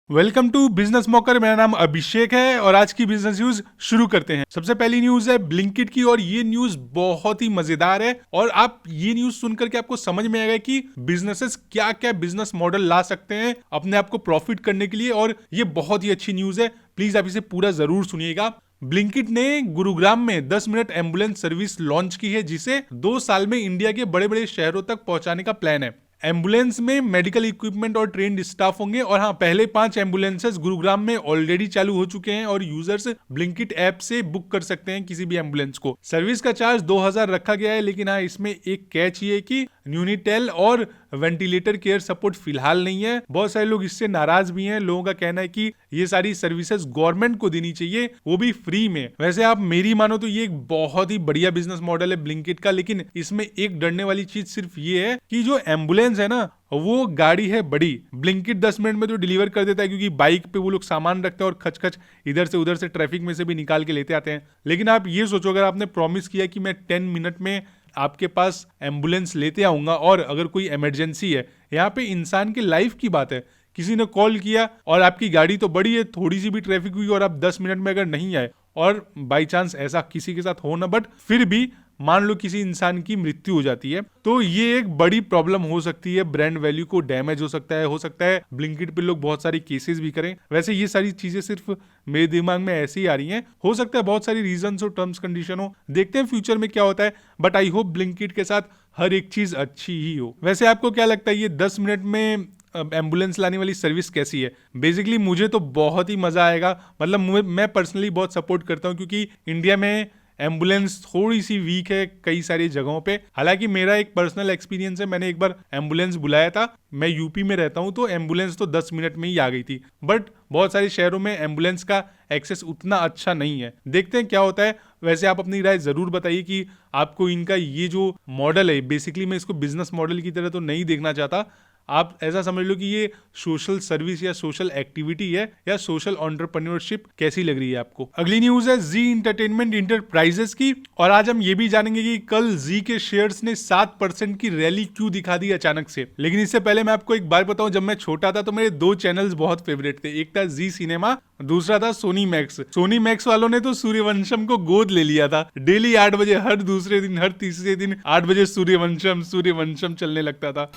Welcome to business मॉकर। मेरा नाम अभिषेक है और आज की बिजनेस न्यूज शुरू करते हैं। सबसे पहली न्यूज है ब्लिंकिट की और ये न्यूज बहुत ही मजेदार है और आप ये न्यूज सुनकर के आपको समझ में आएगा कि बिजनेसेस क्या क्या बिजनेस मॉडल ला सकते हैं अपने आप को प्रॉफिट करने के लिए, और ये बहुत ही अच्छी न्यूज है। प्लीज आप इसे पूरा जरूर सुनिएगा। ब्लिंकिट ने गुरुग्राम में 10 मिनट एम्बुलेंस सर्विस लॉन्च की है, जिसे 2 साल में इंडिया के बड़े बड़े शहरों तक पहुंचाने का प्लान है। एम्बुलेंस में मेडिकल इक्विपमेंट और ट्रेन्ड स्टाफ होंगे और हाँ, पहले 5 एम्बुलेंसेस गुरुग्राम में ऑलरेडी चालू हो चुके हैं और यूजर्स ब्लिंकिट ऐप से बुक कर सकते हैं किसी भी एम्बुलेंस को। सर्विस का चार्ज 2000 रखा गया है, लेकिन हाँ, इसमें एक कैच ये है कि न्यूनीटेल और वेंटिलेटर केयर सपोर्ट फिलहाल नहीं है। बहुत सारे लोग इससे नाराज भी हैं। लोगों का कहना है कि ये सारी सर्विसेज गवर्नमेंट को देनी चाहिए, वो भी फ्री में। वैसे आप मेरी मानो तो ये एक बहुत ही बढ़िया बिजनेस मॉडल है ब्लिंकिट का, लेकिन इसमें एक डरने वाली चीज सिर्फ ये है कि जो एम्बुलेंस है ना, वो गाड़ी है बड़ी। ब्लिंकिट 10 मिनट में तो डिलीवर कर देता है, क्योंकि बाइक पे वो लोग सामान रखते हैं और खच खच इधर से उधर से ट्रैफिक में से भी निकाल के लेते आते हैं। लेकिन आप ये सोचो, अगर आपने प्रॉमिस किया कि मैं 10 मिनट में आपके पास एम्बुलेंस लेते आऊंगा और अगर कोई इमरजेंसी है, यहाँ पे इंसान की लाइफ की बात है, किसी ने कॉल किया और आपकी गाड़ी तो बड़ी है, थोड़ी सी भी ट्रैफिक हुई और आप 10 मिनट में अगर नहीं आए और बाई चांस ऐसा किसी के साथ हो ना, बट फिर भी मान लो किसी इंसान की मृत्यु हो जाती है, तो ये एक बड़ी प्रॉब्लम हो सकती है। ब्रांड वैल्यू को डैमेज हो सकता है ब्लिंकिट पे लोग बहुत सारी केसेस भी करें। वैसे ये सारी चीजें सिर्फ मेरे दिमाग में ऐसे ही आ रही हैं, हो सकता है बहुत सारी रीजंस हो, टर्म्स कंडीशन हो, देखते हैं फ्यूचर में क्या होता है। बट आई होप ब्लिंकिट के साथ हर एक चीज अच्छी ही हो। वैसे आपको क्या लगता है, ये 10 मिनट में एम्बुलेंस लाने वाली सर्विस कैसी है? बेसिकली मुझे तो बहुत ही मजा आएगा। मतलब मैं पर्सनली बहुत सपोर्ट करता हूँ, क्योंकि इंडिया में एम्बुलेंस थोड़ी सी वीक है कई सारी जगहों पे। हालांकि मेरा एक पर्सनल एक्सपीरियंस है, मैंने एक बार एम्बुलेंस बुलाया था। मैं यूपी में रहता हूं, तो एम्बुलेंस तो 10 मिनट में ही आ गई थी। बट बहुत सारे शहरों में एम्बुलेंस का एक्सेस उतना अच्छा नहीं है। देखते हैं क्या होता है। वैसे आप अपनी राय जरूर बताइए कि आपको इनका ये जो मॉडल है, बेसिकली मैं इसको बिजनेस मॉडल की तरह तो नहीं देखना चाहता। आप ऐसा समझ लो कि ये सोशल सर्विस या सोशल एक्टिविटी है या सोशल एंटरप्रेन्योरशिप। कैसी लग रही है आपको? अगली न्यूज है जी इंटरटेनमेंट इंटरप्राइजेस की, और आज हम ये भी जानेंगे कि कल जी के शेयर्स ने 7% की रैली क्यों दिखा दी अचानक से। लेकिन इससे पहले मैं आपको एक बात बताऊं, जब मैं छोटा था तो मेरे 2 चैनल्स बहुत फेवरेट थे। एक था जी सिनेमा, दूसरा था सोनी मैक्स। सोनी मैक्स वालों ने तो सूर्यवंशम को गोद ले लिया था। डेली 8 बजे हर दूसरे दिन, हर तीसरे दिन 8 बजे सूर्यवंशम चलने लगता था।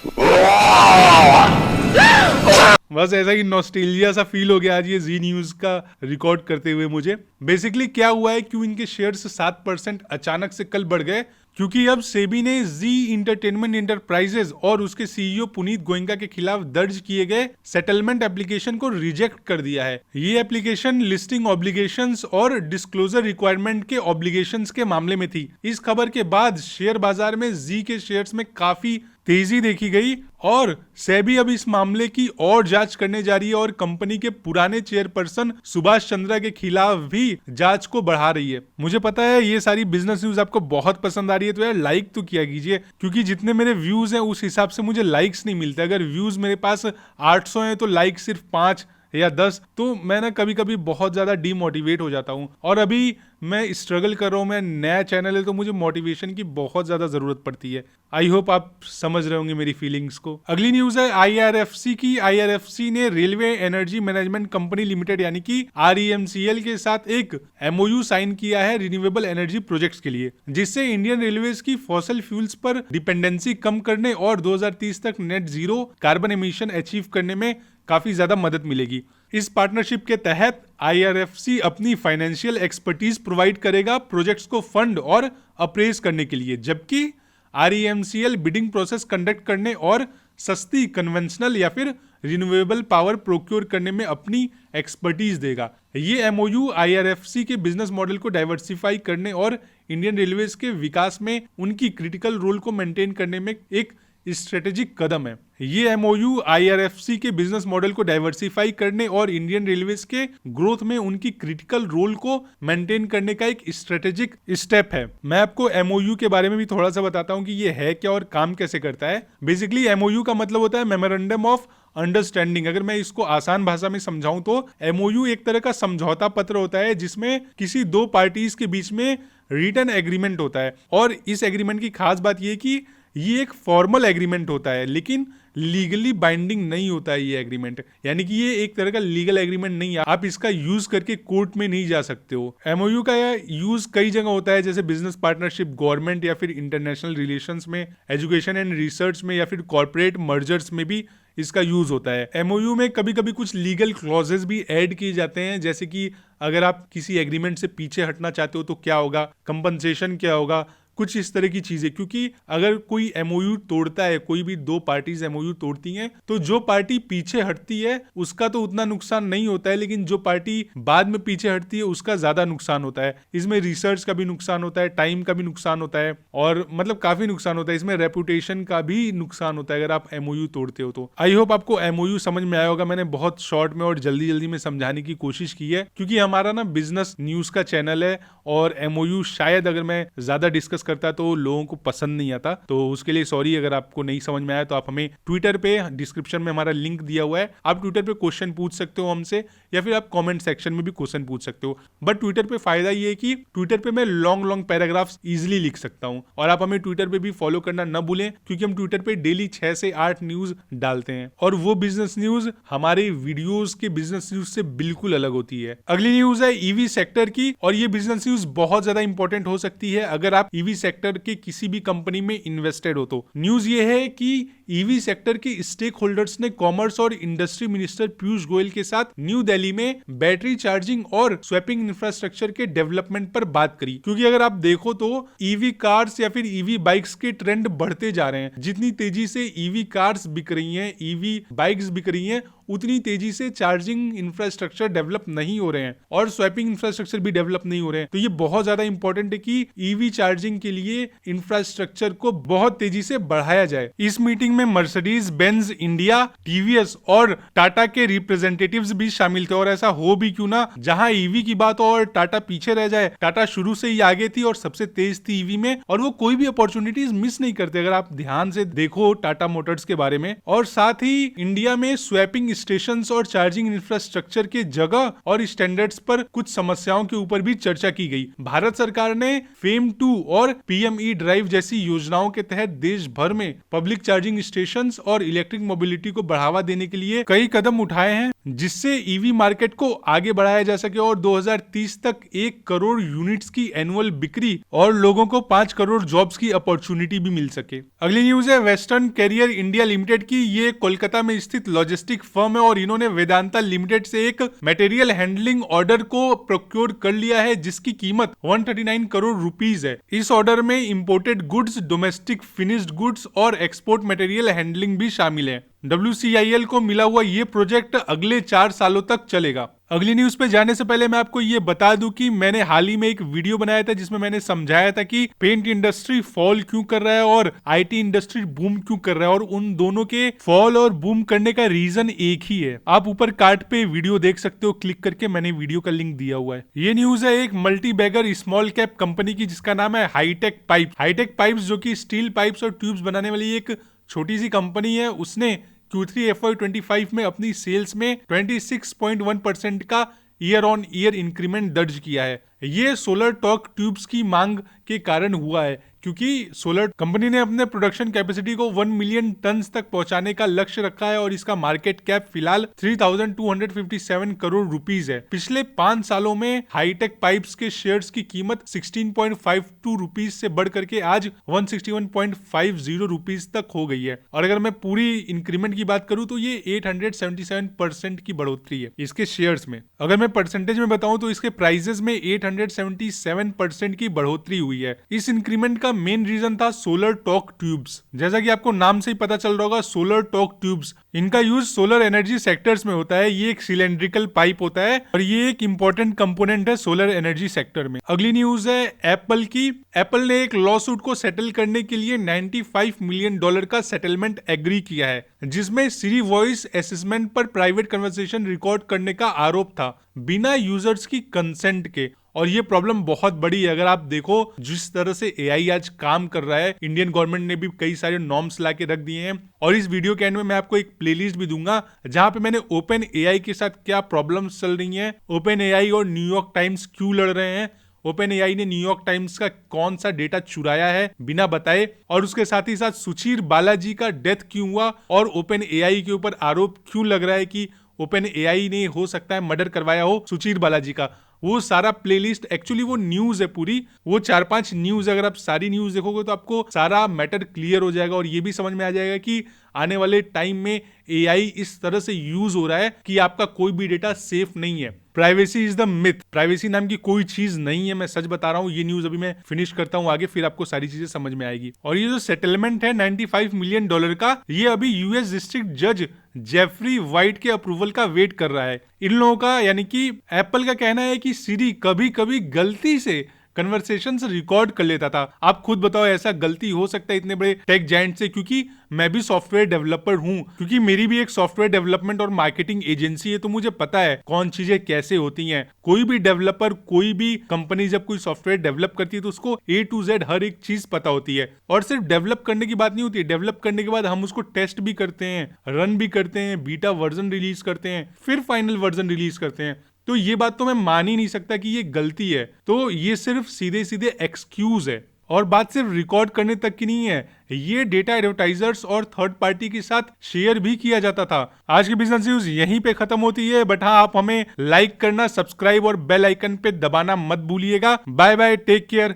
बस ऐसा ही नॉस्टैल्जिया सा फील हो गया आज ये जी न्यूज का रिकॉर्ड करते हुए मुझे। बेसिकली क्या हुआ है, क्यों इनके शेयर्स 7% अचानक से कल बढ़ गए? क्योंकि अब सेबी ने जी इंटरटेनमेंट इंटरप्राइजेज और उसके सीईओ पुनीत गोयनका के खिलाफ दर्ज किए गए सेटलमेंट एप्लीकेशन को रिजेक्ट कर दिया है। ये एप्लीकेशन लिस्टिंग ऑब्लिगेशंस और डिस्क्लोजर रिक्वायरमेंट के ऑब्लिगेशंस के मामले में थी। इस खबर के बाद शेयर बाजार में जी के शेयर्स में काफी तेजी देखी गई और सेबी अब इस मामले की और जांच करने जा रही है और कंपनी के पुराने चेयरपर्सन सुभाष चंद्रा के खिलाफ भी जांच को बढ़ा रही है। मुझे पता है ये सारी बिजनेस न्यूज आपको बहुत पसंद आ रही है, तो यार लाइक तो किया कीजिए, क्योंकि जितने मेरे व्यूज हैं उस हिसाब से मुझे लाइक्स नहीं मिलते। अगर व्यूज मेरे पास 800 हैं तो लाइक सिर्फ 5 या 10, तो मैं ना कभी कभी बहुत ज्यादा डीमोटिवेट हो जाता हूँ। और अभी मैं स्ट्रगल कर रहा हूँ, मैं नया चैनल है, तो मुझे मोटिवेशन की बहुत ज्यादा जरूरत पड़ती है। आई होप आप समझ रहे होंगे मेरी फीलिंग्स को। अगली न्यूज है आईआरएफसी की। आईआरएफसी ने railway energy management company limited यानी कि REMCL के साथ एक MOU साइन किया है रिन्यूएबल एनर्जी प्रोजेक्ट्स के लिए, जिससे इंडियन रेलवेज की फॉसिल फ्यूल्स पर डिपेंडेंसी कम करने और 2030 तक net zero carbon emission achieve करने में काफी ज्यादा मदद मिलेगी। इस पार्टनरशिप के तहत आईआरएफसी अपनी फाइनेंशियल एक्सपर्टीज प्रोवाइड करेगा प्रोजेक्ट्स को फंड और अप्रेज करने के लिए, जबकि REMCL बिडिंग प्रोसेस कंडक्ट करने और सस्ती कन्वेंशनल या फिर रिन्यूएबल पावर प्रोक्योर करने में अपनी एक्सपर्टीज देगा। ये MOU आईआरएफसी के बिजनेस मॉडल को डाइवर्सिफाई करने और इंडियन रेलवेज के विकास में उनकी क्रिटिकल रोल को मेंटेन करने में एक स्ट्रेटेजिक कदम है। ये MOU आईआरएफसी के बिजनेस मॉडल को डाइवर्सिफाई करने और इंडियन रेलवेज के ग्रोथ में उनकी क्रिटिकल रोल को मेंटेन करने का एक स्ट्रेटेजिक स्टेप है। मैं आपको MOU के बारे में भी थोड़ा सा बताता हूँ कि ये है क्या और काम कैसे करता है। बेसिकली MOU का मतलब होता है मेमोरेंडम ऑफ अंडरस्टैंडिंग। अगर मैं इसको आसान भाषा में समझाऊं तो MOU एक तरह का समझौता पत्र होता है, जिसमें किसी 2 पार्टीज के बीच में रिटन एग्रीमेंट होता है। और इस एग्रीमेंट की खास बात यह कि ये एक फॉर्मल एग्रीमेंट होता है, लेकिन लीगली बाइंडिंग नहीं होता है ये एग्रीमेंट, यानी कि ये एक तरह का लीगल एग्रीमेंट नहीं है, आप इसका यूज करके कोर्ट में नहीं जा सकते हो। एमओयू का यूज कई जगह होता है, जैसे बिजनेस पार्टनरशिप, गवर्नमेंट या फिर इंटरनेशनल रिलेशंस में, एजुकेशन एंड रिसर्च में, या फिर कॉर्पोरेट मर्जर्स में भी इसका यूज होता है। एमओयू में कभी कभी कुछ लीगल क्लॉजेस भी ऐड किए जाते हैं, जैसे कि अगर आप किसी एग्रीमेंट से पीछे हटना चाहते हो तो क्या होगा, कंपनसेशन क्या होगा, कुछ इस तरह की चीजें। क्योंकि अगर कोई एमओयू तोड़ता है, कोई भी दो पार्टीज एमओयू तोड़ती हैं, तो जो पार्टी पीछे हटती है उसका तो उतना नुकसान नहीं होता है, लेकिन जो पार्टी बाद में पीछे हटती है उसका ज्यादा नुकसान होता है। इसमें रिसर्च का भी नुकसान होता है, टाइम का भी नुकसान होता है, और मतलब काफी नुकसान होता है। इसमें रेपुटेशन का भी नुकसान होता है अगर आप एमओयू तोड़ते हो तो। आई होप आपको एमओयू समझ में आया होगा। मैंने बहुत शॉर्ट में और जल्दी जल्दी में समझाने की कोशिश की है, क्योंकि हमारा ना बिजनेस न्यूज का चैनल है, और एमओयू शायद अगर मैं ज्यादा डिस्कस करता तो लोगों को पसंद नहीं आता, तो उसके लिए सॉरी। अगर आपको नहीं समझ में आया तो आप हमें ट्विटर पे, डिस्क्रिप्शन में हमारा लिंक दिया हुआ है, आप ट्विटर पे क्वेश्चन पूछ सकते हो हमसे, या फिर आप कमेंट सेक्शन में भी क्वेश्चन पूछ सकते हो। बट ट्विटर पे फायदा ये है कि ट्विटर पे मैं लॉन्ग पैराग्राफ्स इजिली लिख सकता हूं, और आप हमें ट्विटर पे भी फॉलो करना न भूलें, क्योंकि हम ट्विटर पे डेली 6 से 8 न्यूज डालते हैं, और वो बिजनेस न्यूज हमारे वीडियोस के बिजनेस न्यूज से बिल्कुल अलग होती है। अगली न्यूज है ईवी सेक्टर की, और ये बिजनेस न्यूज बहुत ज्यादा इंपॉर्टेंट हो सकती है अगर आप ईवी सेक्टर के किसी भी कंपनी में इन्वेस्टेड हो तो। न्यूज ये है कि ईवी सेक्टर के स्टेक होल्डर्स ने कॉमर्स और इंडस्ट्री मिनिस्टर पीयूष गोयल के साथ न्यू दिल्ली में बैटरी चार्जिंग और स्वैपिंग इंफ्रास्ट्रक्चर के डेवलपमेंट पर बात करी। क्योंकि अगर आप देखो तो ईवी कार्स या फिर ईवी बाइक्स के ट्रेंड बढ़ते जा रहे हैं। जितनी तेजी से ईवी कार्स बिक रही हैं, ईवी बाइक्स बिक रही हैं, उतनी तेजी से चार्जिंग इंफ्रास्ट्रक्चर डेवलप नहीं हो रहे हैं, और स्वैपिंग इंफ्रास्ट्रक्चर भी डेवलप नहीं हो रहे हैं। तो ये बहुत ज्यादा इंपॉर्टेंट है कि ईवी चार्जिंग के लिए इंफ्रास्ट्रक्चर को बहुत तेजी से बढ़ाया जाए। इस मीटिंग में मर्सिडीज बेंज इंडिया, टीवीएस और टाटा के रिप्रेजेंटेटिव्स भी शामिल थे। और ऐसा हो भी क्यों ना, जहां ईवी की बात हो और टाटा पीछे रह जाए। टाटा शुरू से ही आगे थी और सबसे तेज थी ईवी में, और वो कोई भी अपॉर्चुनिटीज मिस नहीं करते अगर आप ध्यान से देखो टाटा मोटर्स के बारे में। और साथ ही इंडिया में स्वैपिंग स्टेशंस और चार्जिंग इंफ्रास्ट्रक्चर के जगह और स्टैंडर्ड्स पर कुछ समस्याओं के ऊपर भी चर्चा की गई। भारत सरकार ने फेम 2 और पीएमई ड्राइव जैसी योजनाओं के तहत देश भर में पब्लिक चार्जिंग स्टेशंस और इलेक्ट्रिक मोबिलिटी को बढ़ावा देने के लिए कई कदम उठाए हैं, जिससे ईवी मार्केट को आगे बढ़ाया जा सके और 2030 तक 1 करोड़ यूनिट्स की एनुअल बिक्री और लोगों को 5 करोड़ जॉब्स की अपॉर्चुनिटी भी मिल सके। अगली न्यूज है वेस्टर्न कैरियर इंडिया लिमिटेड की। ये कोलकाता में स्थित लॉजिस्टिक फर्म है, और इन्होंने वेदांता लिमिटेड से एक मटेरियल हैंडलिंग ऑर्डर को प्रोक्योर कर लिया है, जिसकी कीमत 139 करोड़ रुपीस है। इस ऑर्डर में imported goods, domestic finished goods और एक्सपोर्ट मटेरियल हैंडलिंग भी शामिल है। WCIL को मिला हुआ ये प्रोजेक्ट अगले 4 सालों तक चलेगा। अगली न्यूज पे जाने से पहले मैं आपको ये बता दूं कि मैंने हाल ही में एक वीडियो बनाया था जिसमें मैंने समझाया था कि पेंट इंडस्ट्री फॉल क्यों कर रहा है और आईटी इंडस्ट्री बूम क्यों कर रहा है, और उन दोनों के फॉल और बूम करने का रीजन एक ही है। आप ऊपर कार्ड पे वीडियो देख सकते हो, क्लिक करके मैंने वीडियो का लिंक दिया हुआ है। ये न्यूज है एक multi bagger small cap company की, जिसका नाम है हाईटेक पाइप। हाईटेक पाइप्स, जो कि स्टील पाइप्स और ट्यूब्स बनाने वाली एक छोटी सी कंपनी है, उसने Q3 FY25 में अपनी सेल्स में 26.1% का ईयर ऑन ईयर इंक्रीमेंट दर्ज किया है। ये सोलर टॉर्क ट्यूब्स की मांग के कारण हुआ है, क्योंकि सोलर कंपनी ने अपने प्रोडक्शन कैपेसिटी को 1 मिलियन टन तक पहुंचाने का लक्ष्य रखा है, और इसका मार्केट कैप फिलहाल 3,257 करोड़ रुपीस है। पिछले 5 सालों में हाईटेक पाइप्स के शेयर्स की कीमत 16.52 रुपीस से बढ़ करके आज 161.50 रुपीस तक हो गई है। और अगर मैं पूरी इंक्रीमेंट की बात करूं तो ये 877% की बढ़ोतरी है इसके शेयर्स में। अगर मैं परसेंटेज में बताऊं तो इसके प्राइसेस में 877% की बढ़ोतरी हुई है। इस इंक्रीमेंट का मेन रीजन था सोलर टॉर्क ट्यूब्स। जैसा कि आपको नाम से ही पता चल रहा होगा, सोलर टॉर्क ट्यूब्स, इनका यूज सोलर एनर्जी सेक्टर्स में होता है। ये एक सिलेंड्रिकल पाइप होता है और ये एक इंपॉर्टेंट कंपोनेंट है सोलर एनर्जी सेक्टर में। अगली न्यूज है एप्पल की। एप्पल ने एक लॉ सूट को सेटल करने के लिए $95 मिलियन का सेटलमेंट एग्री किया है, जिसमें सिरी वॉइस असेसमेंट पर प्राइवेट कन्वर्सेशन रिकॉर्ड करने का आरोप था बिना यूजर्स की कंसेंट के। और ये प्रॉब्लम बहुत बड़ी है। अगर आप देखो जिस तरह से एआई आज काम कर रहा है, इंडियन गवर्नमेंट ने भी कई सारे नॉर्म्स ला के रख दिए हैं। और इस वीडियो के एंड में मैं आपको एक प्लेलिस्ट भी दूंगा जहां पे मैंने ओपन एआई के साथ क्या प्रॉब्लम्स चल रही हैं, ओपन एआई और न्यूयॉर्क टाइम्स क्यों लड़ रहे हैं, ओपन एआई ने न्यूयॉर्क टाइम्स का कौन सा डेटा चुराया है बिना बताए, और उसके साथ ही साथ सुचीर बालाजी का डेथ क्यों हुआ और ओपन एआई के ऊपर आरोप क्यों लग रहा है कि ओपन एआई ने हो सकता है मर्डर करवाया हो सुचीर बालाजी का, वो सारा प्लेलिस्ट एक्चुअली वो न्यूज है पूरी, वो 4-5 न्यूज, अगर आप सारी न्यूज देखोगे तो आपको सारा मैटर क्लियर हो जाएगा और ये भी समझ में आ जाएगा कि आने वाले टाइम में एआई इस तरह से यूज हो रहा है कि आपका कोई भी डेटा सेफ नहीं है। Privacy is the myth, privacy नाम की कोई चीज नहीं है, मैं सच बता रहा हूँ। ये न्यूज अभी मैं फिनिश करता हूँ आगे, फिर आपको सारी चीजें समझ में आएगी। और ये जो सेटलमेंट है $95 मिलियन का, ये अभी यूएस डिस्ट्रिक्ट जज जेफरी वाइट के अप्रूवल का वेट कर रहा है। इन लोगों का यानी कि एप्पल का कहना है कि सिरी कभी कभी गलती से कन्वर्सेशंस रिकॉर्ड कर लेता था। आप खुद बताओ ऐसा गलती हो सकता है इतने बड़े टेक जायंट से? क्योंकि मैं भी सॉफ्टवेयर डेवलपर हूं, क्योंकि मेरी भी एक सॉफ्टवेयर डेवलपमेंट और मार्केटिंग एजेंसी है, तो मुझे पता है कौन चीजें कैसे होती हैं। कोई भी डेवलपर, कोई भी कंपनी जब कोई सॉफ्टवेयर डेवलप करती है तो उसको A to Z हर एक चीज पता होती है। और सिर्फ डेवलप करने की बात नहीं होती है, डेवलप करने के बाद हम उसको टेस्ट भी करते हैं, रन भी करते हैं, बीटा वर्जन रिलीज करते हैं, फिर फाइनल वर्जन रिलीज करते हैं। तो ये बात तो मैं मान ही नहीं सकता कि ये गलती है। तो ये सिर्फ सीधे सीधे एक्सक्यूज है। और बात सिर्फ रिकॉर्ड करने तक की नहीं है, ये डेटा एडवर्टाइजर्स और थर्ड पार्टी के साथ शेयर भी किया जाता था। आज की बिजनेस न्यूज यहीं पे खत्म होती है, बट हाँ, आप हमें लाइक करना, सब्सक्राइब और बेल आइकन पे दबाना मत भूलिएगा। Bye bye, take care.